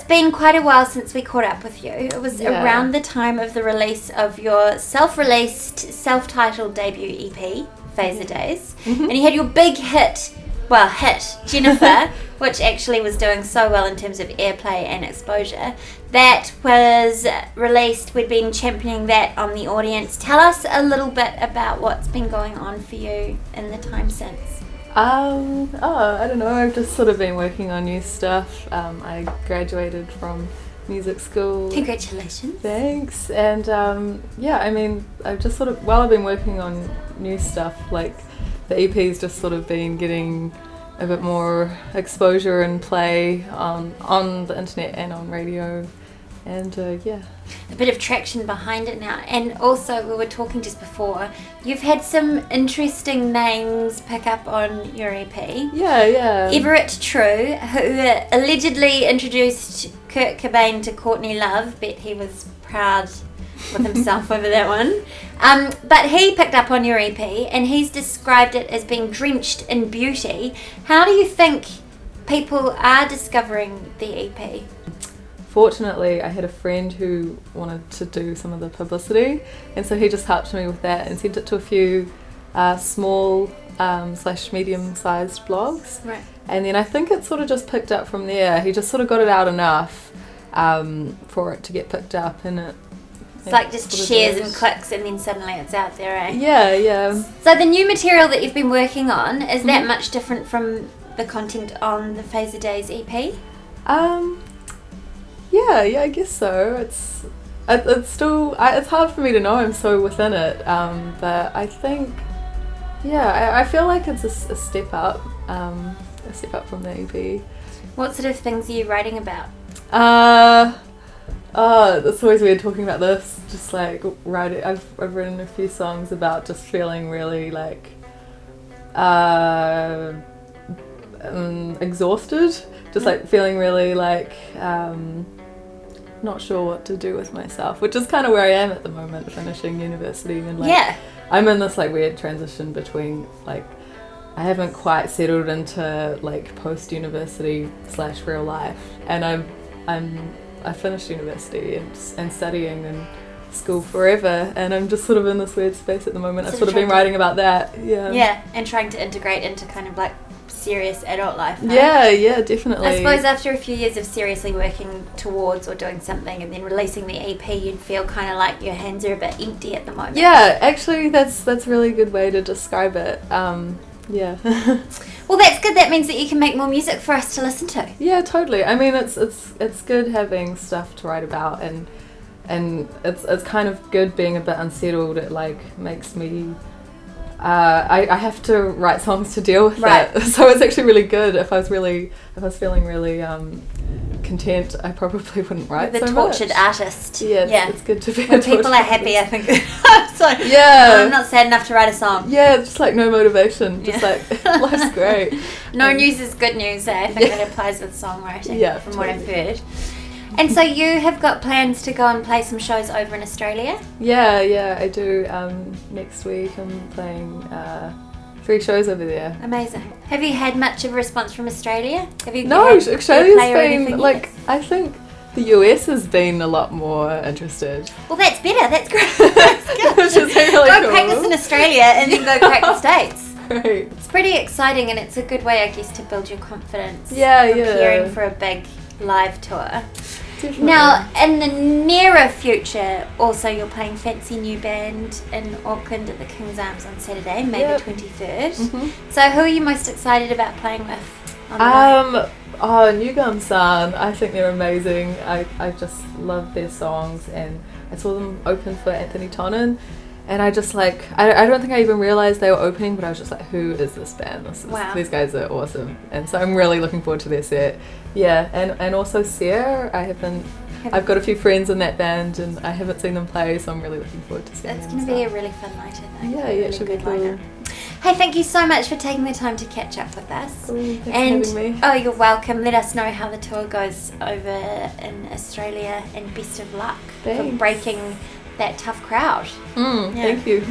it's been quite a while since we caught up with you. It was around the time of the release of your self-released, self-titled debut EP, Fazerdaze. And you had your big hit, Jennifer, which actually was doing so well in terms of airplay and exposure. That was released. We'd been championing that on the audience. Tell us a little bit about what's been going on for you in the time since. I don't know. I've just sort of been working on new stuff. I graduated from music school. Congratulations. Thanks. And I mean, I've just sort of, while I've been working on new stuff, like the EP's just sort of been getting a bit more exposure and play on the internet and on radio. And a bit of traction behind it now. And also, we were talking just before, you've had some interesting names pick up on your EP. Yeah. Everett True, who allegedly introduced Kurt Cobain to Courtney Love. Bet he was proud with himself over that one. But he picked up on your EP and he's described it as being drenched in beauty. How do you think people are discovering the EP? Fortunately, I had a friend who wanted to do some of the publicity, and so he just helped me with that and sent it to a few small / medium-sized blogs. Right. And then I think it sort of just picked up from there. He just sort of got it out enough for it to get picked up, and it's like just shares and clicks, and then suddenly it's out there, eh? Yeah. So the new material that you've been working on, is that much different from the content on the Fazerdaze EP? Yeah, I guess so. It's still, it's hard for me to know. I'm so within it, but I think, I feel like it's a step up from the EP. What sort of things are you writing about? It's always weird talking about this. Just like writing, I've written a few songs about just feeling really like exhausted. Just like feeling really like not sure what to do with myself, which is kind of where I am at the moment, finishing university, and like I'm in this like weird transition between like I haven't quite settled into like post-university / real life, and I finished university and studying and school forever, and I'm just sort of in this weird space at the moment. I've sort of been writing about that, and trying to integrate into kind of like serious adult life. Huh? Yeah, definitely. I suppose after a few years of seriously working towards or doing something and then releasing the EP, you'd feel kind of like your hands are a bit empty at the moment. Yeah, actually that's a really good way to describe it. Yeah. Well, that's good. That means that you can make more music for us to listen to. Yeah, totally. I mean, it's good having stuff to write about, and it's kind of good being a bit unsettled. It like makes me I have to write songs to deal with that. So it's actually really good. If I was feeling really content, I probably wouldn't write so much. The tortured artist. Yeah, it's good to be when people are happy, I think. So, I'm not sad enough to write a song. Yeah, just like no motivation. Just like life's great. No news is good news. I think that applies with songwriting. From what I've heard. And so you have got plans to go and play some shows over in Australia? Yeah, I do. Next week I'm playing 3 shows over there. Amazing. Have you had much of a response from Australia? Australia's been like, I think the US has been a lot more interested. Well, that's better. That's great. That's good. Which is really go cool. Practice in Australia and then go crack the States. Right. It's pretty exciting, and it's a good way, I guess, to build your confidence. Preparing for a big live tour. Definitely. Now, in the nearer future, also you're playing Fancy New Band in Auckland at the King's Arms on Saturday, May the 23rd. So who are you most excited about playing with on the night? New Gum San. I think they're amazing. I just love their songs, and I saw them open for Anthony Tonin, and I just like, I don't think I even realised they were opening, but I was just like, who is this band? These guys are awesome, and so I'm really looking forward to their set. Yeah, and also Sarah, I've got a few friends in that band, and I haven't seen them play, so I'm really looking forward to seeing them. It's going to be a really fun night, I think. Yeah, it should be cool. Hey, thank you so much for taking the time to catch up with us. Thanks for having me. Oh, you're welcome. Let us know how the tour goes over in Australia, and best of luck for breaking that tough crowd. Thank you.